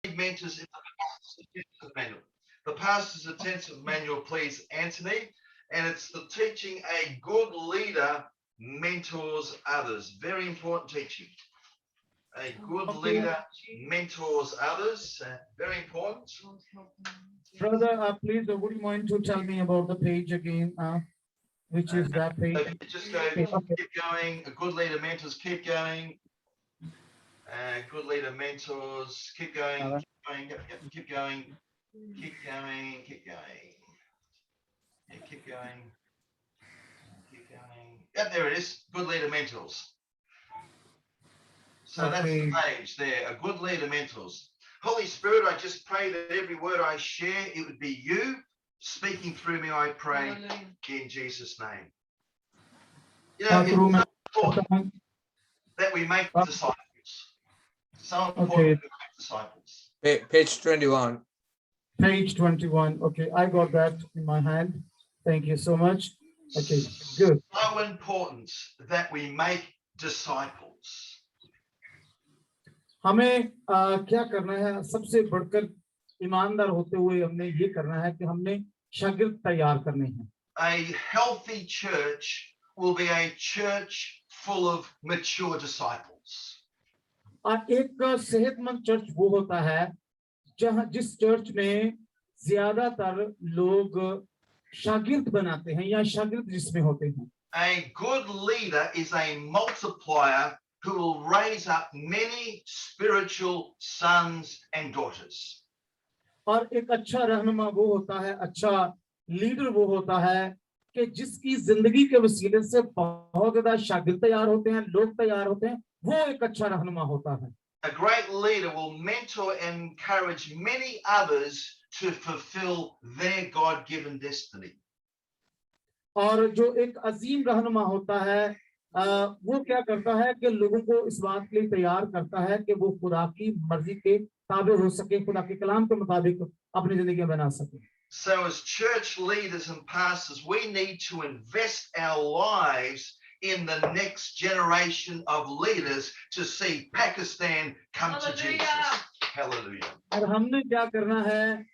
mentors in the pastor's intensive manual. The pastor's intensive manual, please, Anthony. And it's the teaching a good leader mentors others. Very important teaching. A good leader mentors others. Very important. Brother, please, would you mind to tell me about the page again? Which is that page? Okay, just go, Okay. keep going. A good leader mentors, keep going. Good leader mentors, keep going, keep going, keep going, keep going, keep going. Yeah, keep going, keep going. Yep, there it is. Good leader mentors. So that's the page there. A good leader mentors. Holy Spirit, I just pray that every word I share, it would be you speaking through me, I pray, in Jesus' name. You know, it's so important that we make disciples. So important that we make disciples. Page 21. Page 21. Okay, I got that in my hand. Thank you so much. Okay, good. So important that we make disciples. हमें क्या करना है? सबसे बढ़कर ईमानदार होते हुए हमने ये करना है कि हमने शागिर्द तैयार करने हैं. A healthy church will be a church full of mature disciples. और एक सेहतमंद चर्च वो होता है जिस चर्च में ज्यादातर लोग शागिर्द बनाते हैं या शागिर्द जिसमें होते हैं. A good leader is a multiplier who will raise up many spiritual sons and daughters. और एक अच्छा रहनुमा वो होता है, अच्छा लीडर वो होता है कि जिसकी जिंदगी के वसीले से बहुत ज्यादा शागिर्द तैयार होते हैं, लोग तैयार होते हैं, वो एक अच्छा रहनुमा होता है. A great leader will mentor and encourage many others to fulfill their God-given destiny. और जो एक अजीम रहनुमा होता है वो क्या करता है कि लोगों को इस बात के लिए तैयार करता है कि वो खुदा की मर्जी के ताबे हो सके, खुदा के कलाम के मुताबिक अपनी जिंदगी बना सके. So as church leaders and pastors, we need to invest our lives in the next generation of leaders to see Pakistan come to Jesus. Hallelujah. और हमने क्या करना है?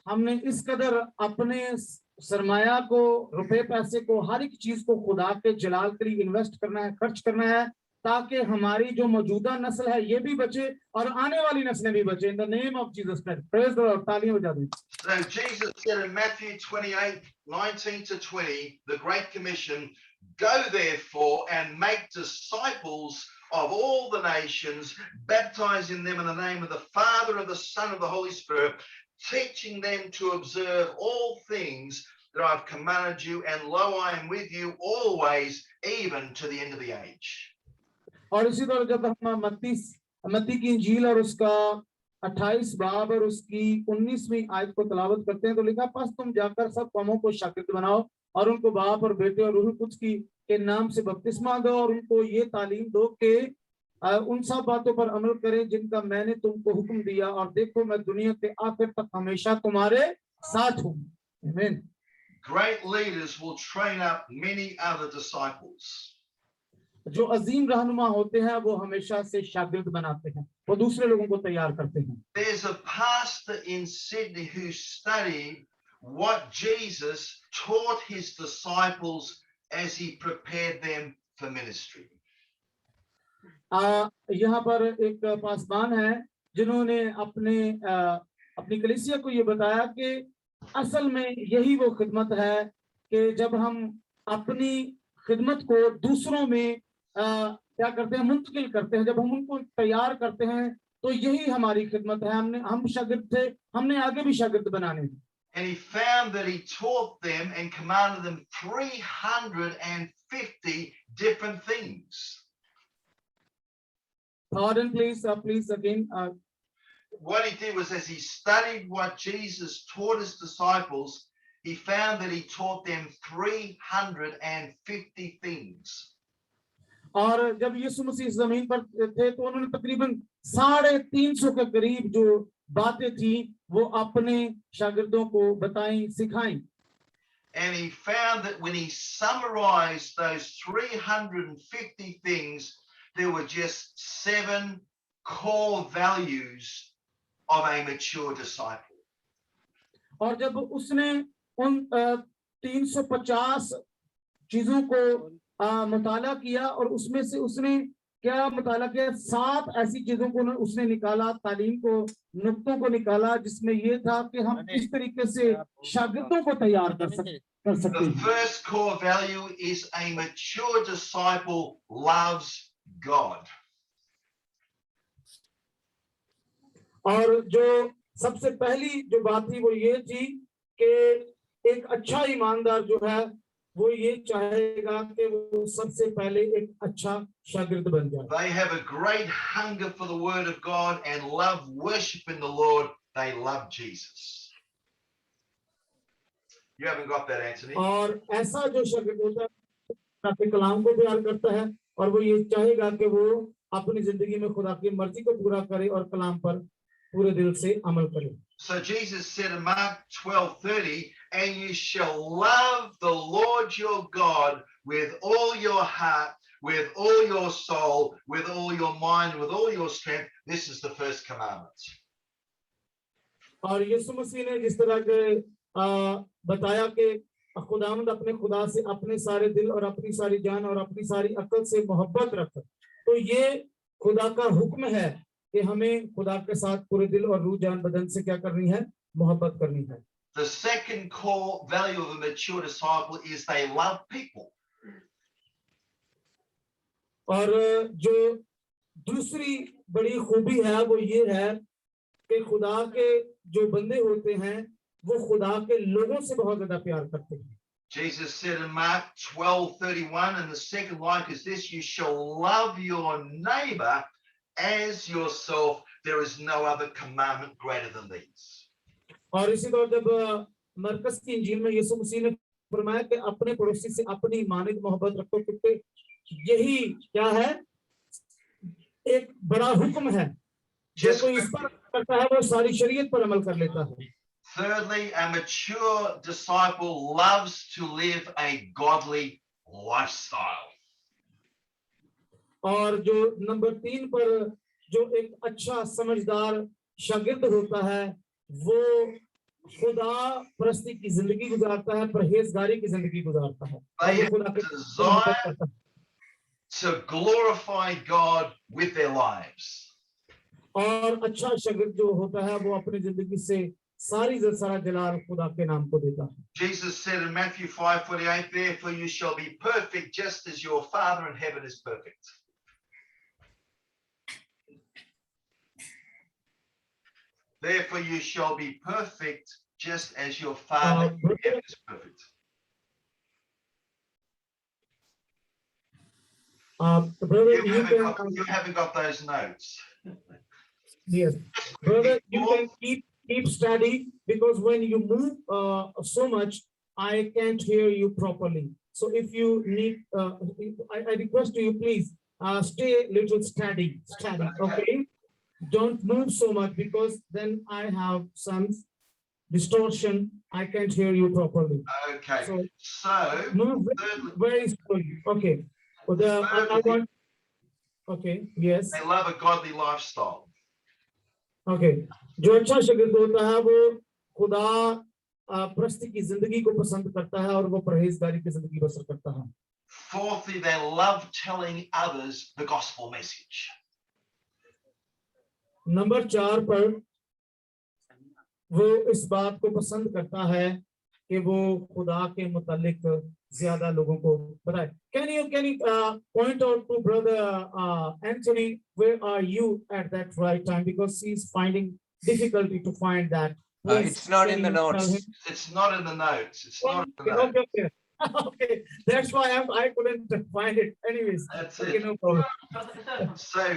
हमने इस कदर अपने सरमाया को, रुपए पैसे को, हर एक चीज को खुदा के जलाल के लिए इन्वेस्ट करना है, खर्च करना है, ताकि हमारी जो मौजूदा नस्ल है ये भी बचे और आने वाली नस्लें भी बचे. In the name of Jesus Christ. Praise the Lord. तालियां बजा दें. So Jesus said in Matthew 28:19 to 20, the Great Commission, go therefore and make disciples of all the nations, baptizing them in the name of the Father, of the Son, of the Holy Spirit, teaching them to observe all things that I've commanded you, and lo, I am with you always, even to the end of the age. और इसी तरह जब हम मत्ती की इंजील और उसका 28 बाब और उसकी 19वीं आयत को तलावत करते हैं तो लिखा, पास तुम जाकर सब कौमों को शागिर्द बनाओ और उनको बाप और बेटे और रूह कुछ की के नाम से बपतिस्मा दो और उनको ये तालीम दो कि उन सब बातों पर अमल करें जिनका मैंने तुमको हुक्म दिया, और देखो मैं दुनिया के आखिर तक हमेशा तुम्हारे साथ हूं. आमीन. Great leaders will train up many other disciples. जो अजीम रहनुमा होते हैं वो हमेशा से शागिर्द बनाते हैं, वो दूसरे लोगों को तैयार करते हैं. There's a pastor in Sydney who studied what Jesus taught his disciples as he prepared them for ministry. यहाँ पर एक पासबान है जिन्होंने अपनी कलीसिया को ये बताया कि असल में यही वो खिदमत है कि जब हम अपनी खिदमत को दूसरों में क्या करते हैं, मुंतकिल करते हैं, जब हम उनको तैयार करते हैं तो यही हमारी खिदमत है. हम शागिर्द थे, हमने आगे भी शागिर्द बनाने हैं. And he found that he taught them and commanded them 350 different things. Pardon, please again. What he did was, as he studied what Jesus taught his disciples, he found that he taught them 350 things. और जब यीशु मसीह जमीन पर थे तो उन्होंने तकरीबन 350 के करीब जो बातें थी वो अपने शागिर्दों को बताई, सिखाई. And he found that when he summarized those 350 things, there were just 7 core values of a mature disciple. और जब उसने उन 350 चीजों को मुताला किया और उसमें से उसने क्या मुताला किया, 7 ऐसी चीजों को उसने निकाला, तालीम को, नुक्तों को निकाला, जिसमें ये था कि हम इस तरीके से शागिर्दों को तैयार कर सकते The हैं। first core value is a mature disciple loves God. और जो सबसे पहली जो बात थी वो ये थी कि एक अच्छा ईमानदार जो है वो ये चाहेगा कि वो सबसे पहले एक अच्छा शागिर्द बन जाए। They have a great hunger for the word of God and love worshiping the Lord. They love Jesus. You haven't got that, Anthony. और ऐसा जो शागिर्द होता है अपने कलाम को प्यार करता है और वो ये चाहेगा कि वो अपनी जिंदगी में खुदा की मर्जी को पूरा करे और कलाम पर पूरे दिल से अमल करे। So Jesus said in Mark 12:30, and you shall love the Lord your God with all your heart, with all your soul, with all your mind, with all your strength. This is the first commandment. और यीशु मसीह ने जिस तरह के बताया कि खुदावंद अपने खुदा से अपने सारे दिल और अपनी सारी जान और अपनी सारी अकल से मोहब्बत रख, तो ये खुदा का हुक्म है कि हमें खुदा के साथ पूरे दिल और रूह जान बदन से क्या करनी है, मोहब्बत करनी है। The second core value of a mature disciple is they love people. और जो दूसरी बड़ी खूबी है वो ये है कि खुदा के जो बंदे होते हैं वो खुदा के लोगों से बहुत ज्यादा प्यार करते हैं। Jesus said in Mark 12:31, and the second like is this, you shall love your neighbor as yourself. There is no other commandment greater than these. और इसी तरह जब मरकस की इंजील में यीशु मसीह ने फरमाया कि अपने पड़ोसी से अपनी मानित मोहब्बत रखो, क्योंकि यही क्या है, एक बड़ा हुक्म है। जो कोई इस पर करता है वो सारी शरीयत पर अमल कर लेता है। Thirdly, a mature disciple loves to live a godly lifestyle. और जो नंबर 3 पर जो एक अच्छा समझदार शागिर्द होता है वो खुदा परस्ती की जिंदगी गुजारता है, परहेजगारी की जिंदगी गुजारता है और वो खुदा के desire to glorify God with their lives. और अच्छा शागिर्द जो होता है वो अपनी जिंदगी से सारा जलाल खुदा के नाम को देता है। Jesus said in Matthew 5:48, therefore you shall be perfect just as your Father in heaven is perfect. Therefore you shall be perfect just as your Father in heaven is perfect. Brother, you haven't got those notes. Yes, brother, you can keep study, because when you move so much, I can't hear you properly. So if you need, I request you, please stay little steady, okay? Don't move so much, because then I have some distortion. I can't hear you properly. Okay. So move very slowly. Okay. I want. Okay. Yes. They love a godly lifestyle. Okay. जो अच्छा शागिर्द होता है वो खुदा परस्ती की जिंदगी को पसंद करता है और वो परहेजगारी की जिंदगी बसर करता है। Fourthly, they love telling others the gospel message. Number 4 पर वो इस बात को पसंद करता है कि वो खुदा के मुतालिक ज्यादा लोगों को बताए। Can you point out to brother Anthony, where are you at that right time, because he is finding difficulty to find that. It's not in the notes. It's not in the notes. It's not in the notes. Okay. Okay, that's why I couldn't find it. Anyways, That's okay, it. no problem. So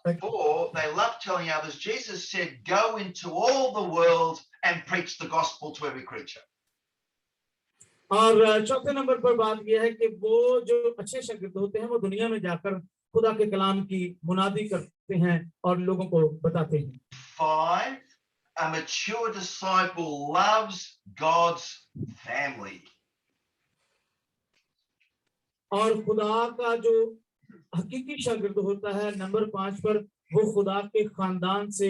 4, they love telling others. Jesus said, go into all the world and preach the gospel to every creature. और चौथे number पर बात यह है कि वो जो अच्छे शागिर्द होते हैं वो दुनिया में जाकर खुदा के कलाम की मुनादी करते हैं और लोगों को बताते हैं। 5, a mature disciple loves God's family. और खुदा का जो हकीकी शागिर्द होता है नंबर 5 पर वो खुदा के खानदान से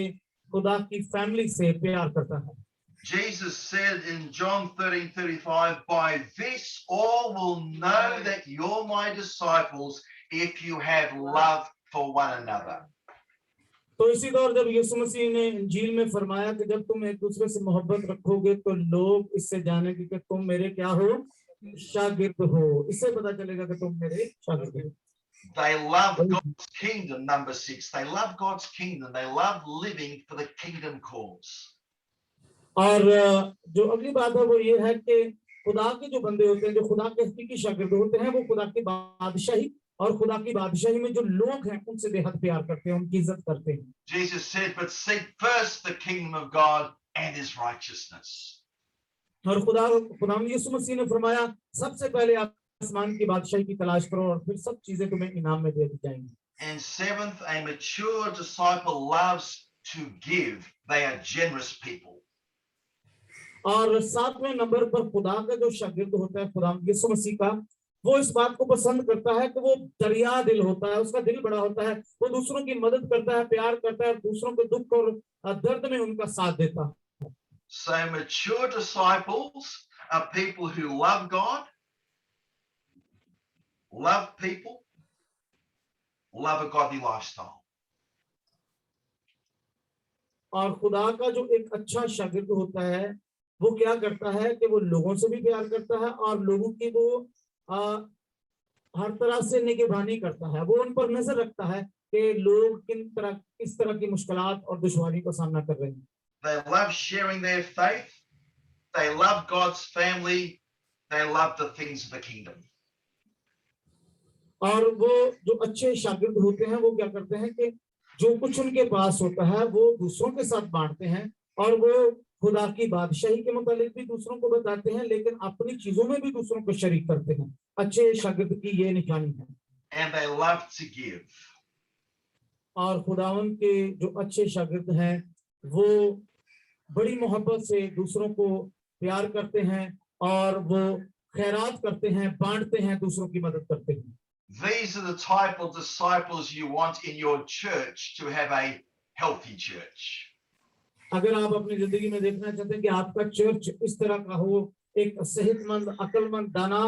खुदा की फैमिली से प्यार करता है। Jesus said in John 13:35, by this all will know that you're my disciples if you have love for one another. तो इसी दौर जब यीशु मसीह ने इंजील में फरमाया कि जब तुम एक दूसरे से मोहब्बत रखोगे तो लोग इससे जानेंगे कि तुम मेरे क्या हो, शागिर्द हो। इससे पता चलेगा कि तुम मेरे शागिर्द हो। They love God's kingdom, number 6. They love God's kingdom. They love living for the kingdom cause. और जो अगली बात है वो ये है कि खुदा के जो बंदे होते हैं, जो खुदा के हकीकी शागिर्द होते हैं, वो खुदा की बादशाही और खुदा की बादशाही में जो लोग हैं उनसे बेहद प्यार करते हैं, उनकी इज्जत करते हैं। Jesus said, but seek first the kingdom of God and his righteousness. और खुदा यीशु मसीह ने फरमाया सबसे पहले आप आसमान की बादशाही की तलाश करो और फिर सब चीजें तुम्हें इनाम में दे दी जाएंगी। And seventh, a mature disciple loves to give. They are generous people. और सातवें नंबर पर खुदा का जो शागिर्द होता है, खुदा यीशु मसीह का, वो इस बात को पसंद करता है कि वो दरिया दिल होता है, उसका दिल बड़ा होता है, वो दूसरों की मदद करता है, प्यार करता है, दूसरों के दुख और दर्द में उनका साथ देता है। So mature disciples are people who love God, love people, love a godly lifestyle. और खुदा का जो एक अच्छा शागिर्द होता है वो क्या करता है कि वो लोगों से भी प्यार करता है और लोगों की वो हर तरह से निगरानी करता है, वो उन पर नजर रखता है कि लोग किस तरह की मुश्किलात और दुश्वारी का सामना कर रहे हैं। They love sharing their faith. They love God's family. They love the things of the kingdom. और वो जो अच्छे शागिर्द होते हैं वो क्या करते हैं कि जो कुछ उनके पास होता है वो दूसरों के साथ बांटते हैं और वो खुदा की बादशाही के मुतालिक भी दूसरों को बताते हैं, लेकिन अपनी चीजों में भी दूसरों को शरीक करते हैं। अच्छे शागिर्द की ये निशानी है। And they love to give. और खुदावन के जो अच्छे शागिर्द हैं वो बड़ी मोहब्बत से दूसरों को प्यार करते हैं और वो खैरात करते हैं, बांटते हैं, दूसरों की मदद करते हैं। These are the type of disciples you want in your church to have a healthy church. अगर आप अपनी जिंदगी में देखना चाहते हैं कि आपका चर्च इस तरह का हो, एक सेहतमंद, अक्लमंद, दाना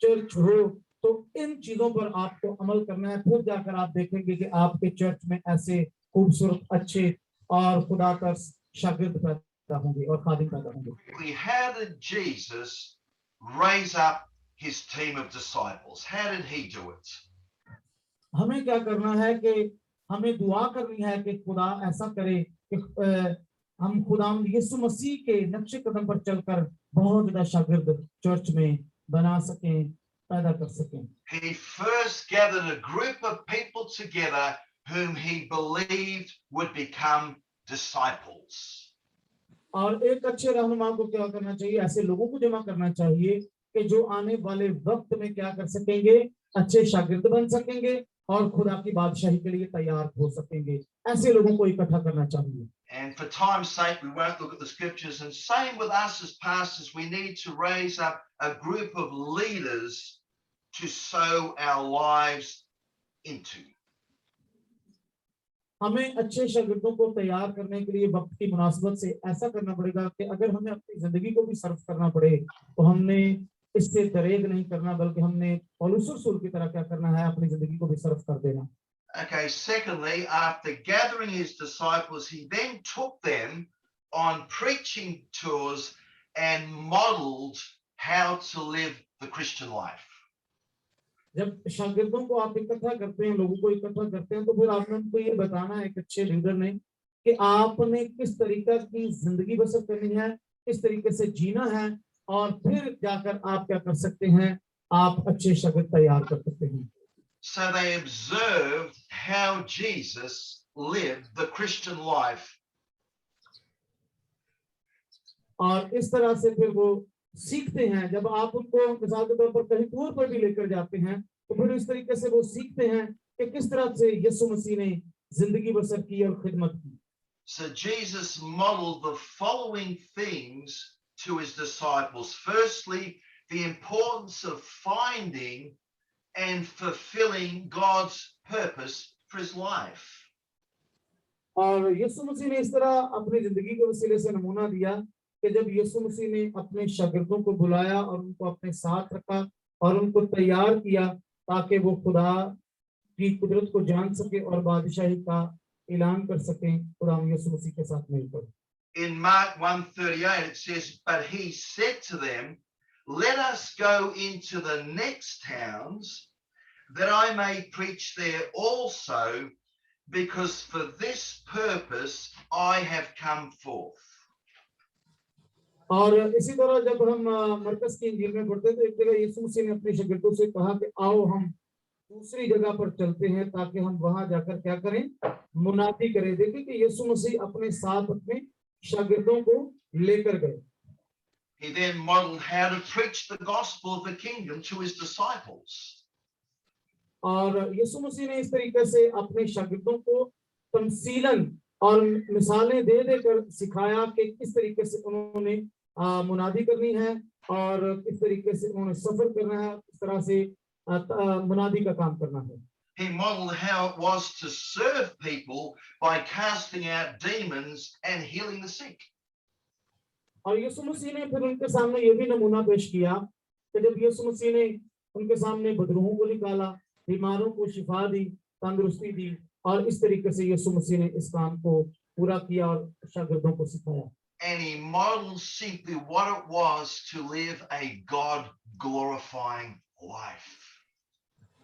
चर्च हो, तो इन चीजों पर आपको अमल करना है। फिर जाकर आप देखेंगे कि आपके चर्च में ऐसे खूबसूरत, अच्छे और खुदा का शागिर्द पैदा होंगे और खादिम पैदा होंगे। How did Jesus raise up his team of disciples? How did he do it? हमें क्या करना है कि हमें दुआ करनी है कि खुदा ऐसा करे कि हम खुदा यीशु मसीह के नक्शे कदम पर चलकर बहुत ज्यादा शागिर्द चर्च में बना सकें, पैदा कर सकें। He first gathered a group of people together whom he believed would become disciples. और एक अच्छे रहनुमा को क्या करना चाहिए, ऐसे लोगों को जमा करना चाहिए कि जो आने वाले वक्त में क्या कर सकेंगे, अच्छे शागिर्द बन सकेंगे और खुदा की बादशाही के लिए तैयार हो सकेंगे। ऐसे लोगों को इकट्ठा करना चाहिए। And for time's sake, we won't look at the scriptures. And same with us as pastors, we need to raise up a group of leaders to sow our lives into. हमें अच्छे शागिर्दों को तैयार करने के लिए वक्त की मुनासिबत से ऐसा करना पड़ेगा कि अगर हमें अपनी जिंदगी को भी सर्व करना पड़े तो हमने इससे दरेग नहीं करना, बल्कि हमने पौलुस रसूल की तरह क्या करना है, अपनी जिंदगी को भी सर्व कर देना। Okay, secondly, after gathering his disciples, he then took them on preaching tours and modeled how to live the Christian life. जब शागिर्दों को आप इकट्ठा करते हैं, लोगों को इकट्ठा करते हैं, तो फिर आपने उनको ये बताना है, एक अच्छे लीडर ने, कि आपने किस तरीका की जिंदगी बसर करनी है, किस तरीके से जीना है, और फिर जाकर आप क्या कर सकते हैं, आप अच्छे शागिर्द तैयार कर सकते हैं। So they observed how Jesus lived the Christian life. और इस तरह से फिर वो सीखते हैं। जब आप उनको मिसाल के तौर पर कहीं टूर पर भी लेकर जाते हैं तो फिर इस तरीके से वो सीखते हैं कि किस तरह से यीशु मसीह ने जिंदगी बसर की और खिदमत की। So Jesus modeled the following things to his disciples. Firstly, the importance of finding and fulfilling God's purpose for his life. और यीशु मसीह ने इस तरह अपनी जिंदगी के वसीले से नमूना दिया कि जब यीशु मसीह ने अपने शागिर्दों को बुलाया और उनको अपने साथ रखा और उनको तैयार किया ताकि वो खुदा की कुदरत को जान सके और बादशाही का ऐलान कर सकें खुदा यीशु मसीह के साथ मिलकर। In Mark 1:38 it says, but he said to them, let us go into the next towns that I may preach there also, because for this purpose I have come forth. और इसी तरह जब हम मरकस की इंजील में पढ़ते हैं तो एक जगह यीशु मसीह ने अपने शागिर्दों से कहा कि आओ हम दूसरी जगह पर चलते हैं ताकि हम वहां जाकर क्या करें, मुनादी करें। देखिए कि यीशु मसीह अपने साथ अपने शागिर्दों को लेकर गए। He then modeled how to preach the gospel of the kingdom to his disciples. और यीशु मसीह ने इस तरीके से अपने शागिर्दों को तमसीलन और मिसालें दे देकर सिखाया कि किस तरीके से उन्होंने मुनादी करनी है और किस तरीके से उन्होंने सफर करना है, किस तरह से मुनादी का काम करना है। He modeled how it was to serve people by casting out demons and healing the sick. और यीशु मसीह ने फिर उनके सामने ये भी नमूना पेश किया कि जब यीशु मसीह ने उनके सामने बदरूहों को निकाला, बीमारों को शिफा दी, तंदुरुस्ती दी और इस तरीके से यीशु मसीह ने इस काम को पूरा किया और शागिर्दों को सिखाया। And he modeled simply what it was to live a God glorifying life.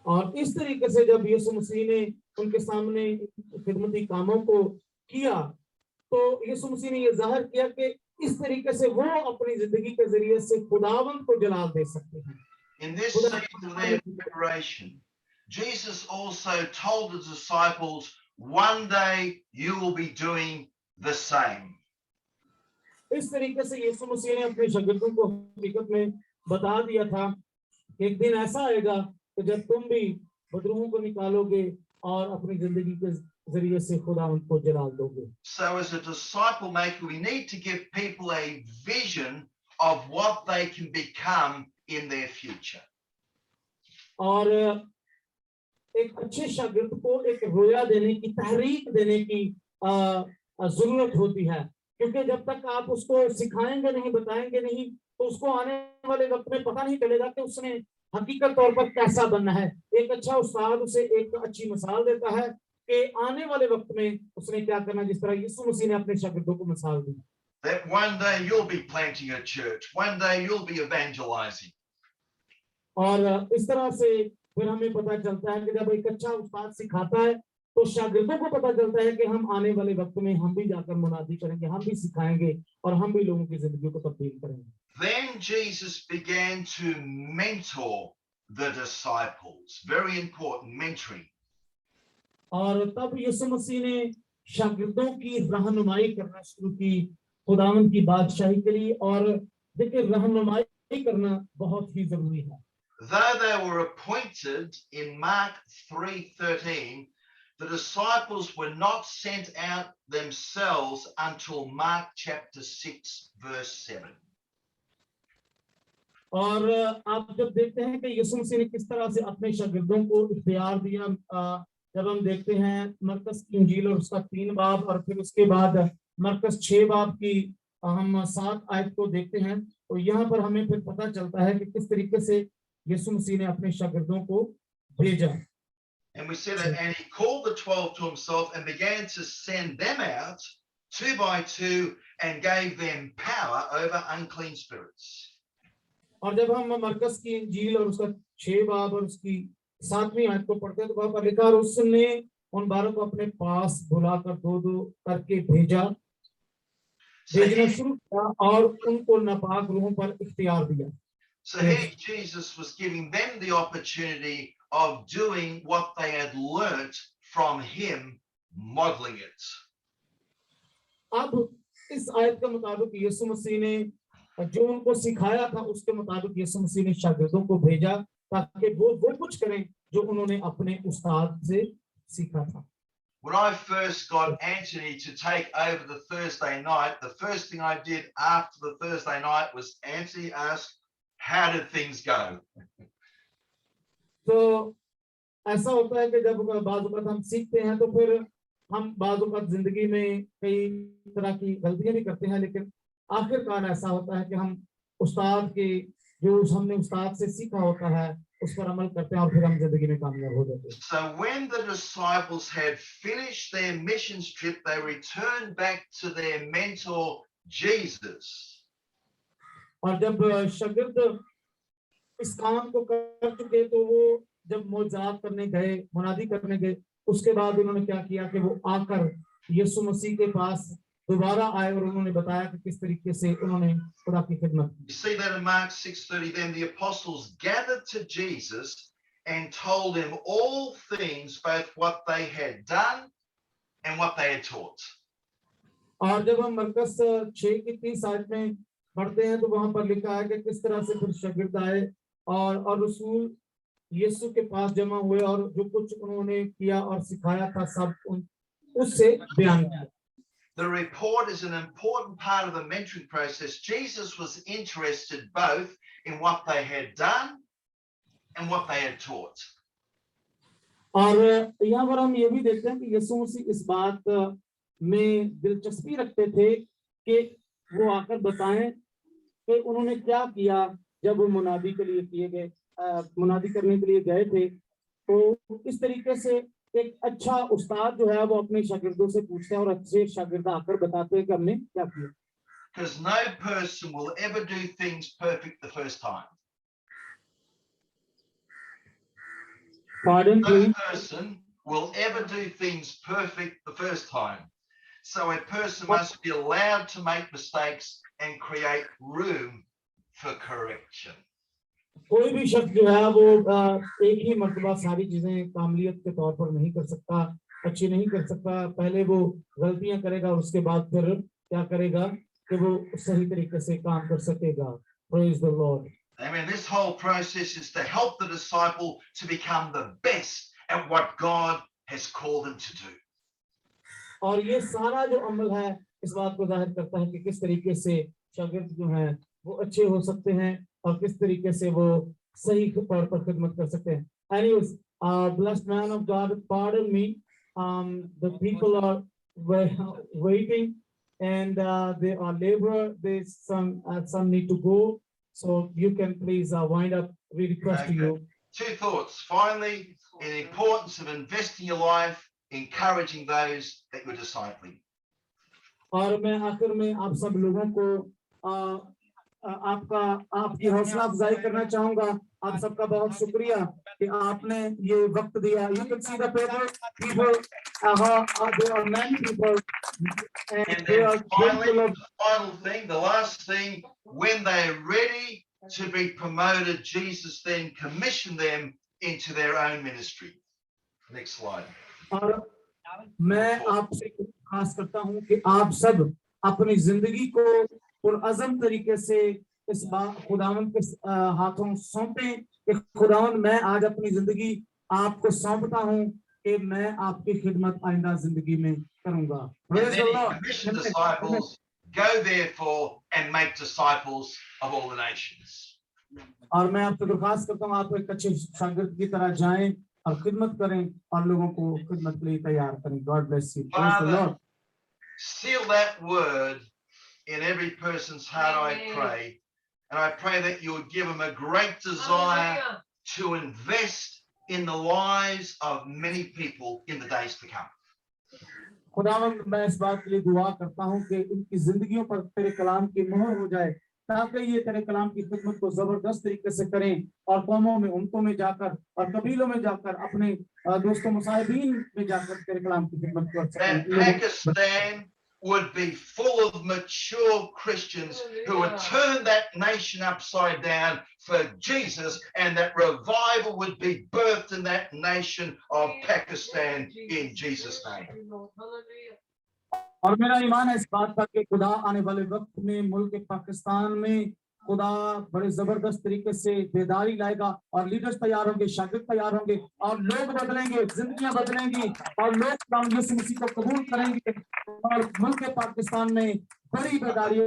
और इस तरीके से जब यीशु मसीह ने उनके सामने खिदमती कामों को किया तो यीशु मसीह ने ये जाहिर किया कि इस तरीके से वो अपनी जिंदगी के जरिए से खुदावंद को जलाल दे सकते हैं। In this season of their preparation, Jesus also told the disciples, one day you will be doing the same. इस तरीके से यीशु मसीह ने अपने शागिर्दों को हकीकत में बता दिया था कि एक दिन ऐसा आएगा कि जब तुम भी बदरूहों को निकालोगे और अपनी जिंदगी के जरिए से खुदावंद को जलाल दोगे। So as a disciple maker, we need to give people a vision of what they can become in their future. और एक अच्छे शागिर्द को एक रोया देने की, तहरीक देने की जरूरत होती है, क्योंकि जब तक आप उसको सिखाएंगे नहीं, बताएंगे नहीं, तो उसको आने वाले वक्त में पता नहीं चलेगा कि उसने हकीकत तौर पर कैसा बनना है। एक अच्छा उस्ताद उसे एक अच्छी मिसाल देता है कि आने वाले वक्त में उसने क्या करना, जिस तरह यीशु मसीह ने अपने शागिर्दों को मिसाल दी। That one day you'll be planting a church, one day you'll be evangelizing. और इस तरह से फिर हमें पता चलता है कि जब एक अच्छा उस्ताद सिखाता है तो शागिर्दों को पता चलता है कि हम आने वाले वक्त में हम भी जाकर मुनादी करेंगे, हम भी सिखाएंगे और हम भी लोगों की जिंदगी को तब्दील करेंगे। Then Jesus began to mentor the disciples. Very important, mentoring. और तब यीशु मसीह ने शागिर्दों की रहनुमाई करना शुरू की खुदावंद की बादशाही के लिए। और देखिए रहनुमाई करना बहुत ही जरूरी है। Though they were appointed in Mark 3:13, the disciples were not sent out themselves until Mark chapter 6 verse 7. और आप जब देखते हैं कि यीशु मसीह ने किस तरह से अपने शागिर्दों को इख्तियार दिया, जब हम देखते हैं मरकस की इंजील और उसका 3 बाब और फिर उसके बाद मरकस 6 बाब की हम 7 आयत को देखते हैं, तो यहाँ पर हमें फिर पता चलता है कि किस तरीके से यीशु मसीह ने अपने शागिर्दों को भेजा। And we said that, and he called the 12 to himself and began to send them out 2 by 2 and gave them power over unclean spirits. और जब हम मरकस की इंजील और उसका 6 बाब और उसकी 7वीं आयत को पढ़ते हैं तो वहां पर लिखा, और उसने उन 12 को अपने पास बुलाकर 2-2 करके भेजना शुरू किया और उनको नापाक रूहों पर इख्तियार दिया। So here Jesus was giving them the opportunity of doing what they had learnt from him, modeling it. अब इस आयत के मुताबिक यीशु मसीह ने जो उनको सिखाया था उसके मुताबिक यीशु मसीह ने शागिर्दों को भेजा ताकि वो कुछ करें जो उन्होंने अपने उस्ताद से सीखा था। When I first got Anthony to take over the Thursday night, the first thing I did after the Thursday night was Anthony asked, how did things go? तो ऐसा होता है कि जब बाज़ वक़्त हम सीखते हैं तो फिर हम बाज़ औक़ात जिंदगी में कई तरह की गलतियां भी करते हैं, लेकिन आखिरकार ऐसा होता है कि हम उस्ताद के जो हमने उस्ताद से सीखा होता है उस पर अमल करते हैं और फिर हम जिंदगी में कामयाब हो जाते हैं। So when the disciples had finished their missions trip, they returned back to their mentor, Jesus. और जब शागिर्द इस काम को कर चुके तो वो जब मोजात करने गए, मुनादी करने गए, उसके बाद उन्होंने क्या किया कि वो आकर यीशु मसीह के पास दोबारा आए और उन्होंने बताया कि किस तरीके से उन्होंने खुदा की खिदमत की। You see that in Mark 6:30, then the apostles gathered to Jesus and told him all things, both what they had done and what they had taught. और जब हम मरकस 6 की 30 आयत में पढ़ते हैं तो वहां पर लिखा है कि किस तरह से फिर शागिर्द आए और रसूल यीशु के पास जमा हुए और जो कुछ उन्होंने किया और सिखाया था सब उससे बयान किया। The report is an important part of the mentoring process. Jesus was interested both in what they had done and what they had taught. और यहाँ पर हम ये भी देखते हैं कि यीशु मसीह इस बात में दिलचस्पी रखते थे कि वो आकर बताएं कि उन्होंने क्या किया जब वो मुनादी के लिए किए गए, मुनादी करने के लिए गए थे। तो इस तरीके से एक अच्छा उस्ताद जो है वो अपने शागिर्दों से पूछते हैं और अच्छे शागिर्द आकर बताते हैं कि हमने क्या किया। Because no person will ever do things perfect the first time. Pardon, No please. person will ever do things perfect the first time. So a person must be allowed to make mistakes and create room for correction. कोई भी शख्स जो है वो एक ही मर्तबा सारी चीजें कामलियत के तौर पर नहीं कर सकता, अच्छी नहीं कर सकता। पहले वो गलतियां करेगा और उसके बाद फिर क्या करेगा कि वो सही तरीके से काम कर सकेगा। Praise the Lord. I mean, this whole process is to help the disciple to become the best at what God has called them to do. और ये सारा जो अमल है इस बात को जाहिर करता है कि किस तरीके से शागिर्द जो हैं वो अच्छे हो सकते हैं और किस तरीके से वो सही तौर पर खिदमत कर सकते हैं। Anyways, blessed man of God, pardon me. The people are waiting and they are labor. They some need to go, so you can please wind up. We request to you. Two thoughts. Finally, the importance of investing your life, encouraging those that you're discipling. और मैं आखिर में आप सब लोगों को आपकी हौसला अफजाई करना चाहूंगा। आप सबका बहुत शुक्रिया कि आपने ये वक्त दिया। You can see the people there are many people and they are final thing, the last thing, when they're ready to be promoted, Jesus then commissioned them into their own ministry. Next slide. और मैं आपसे खास करता हूं कि आप सब अपनी जिंदगी को पुरअज़म तरीके से इस बात खुदावंद के हाथों सौंपें कि खुदावंद मैं आज अपनी जिंदगी आपको सौंपता हूं कि मैं आपकी खिदमत आइंदा जिंदगी में करूंगा। Praise the Lord. Commission disciples, go therefore and make disciples of all the nations. और मैं आपसे दरख्वास्त करता हूं आप एक अच्छे शागिर्द की तरह जाएं और खिदमत करें और लोगों को खिदमत के लिए तैयार करें। God bless you. Praise the Lord. Seal that word in every person's heart, I pray. And I pray that you would give them a great desire to invest in the lives of many people in the days to come. खुदावंद मैं इस बात के लिए दुआ करता हूं कि इनकी जिंदगियों पर तेरे कलाम की मोहर हो जाए ताकि ये तेरे कलाम की खिदमत को जबरदस्त तरीके से करें और कौमों में उम्मतों में जाकर और कबीलों में जाकर अपने दोस्तों मुसाहिबीन में जाकर तेरे कलाम की खिदमत कर सकें। Pakistan would be full of mature Christians who would turn that nation upside down for Jesus, and that revival would be birthed in that nation of Pakistan in Jesus' name. और मेरा ईमान है इस बात पर कि खुदा आने वाले वक्त में मुल्क पाकिस्तान में खुदा बड़े जबरदस्त तरीके से बेदारी लाएगा और लीडर्स तैयार होंगे, शागिर्द तैयार होंगे और लोग बदलेंगे, जिंदगियां बदलेंगी और लोग यीशु मसीह को कबूल करेंगे और मुल्क पाकिस्तान में बड़ी बेदारी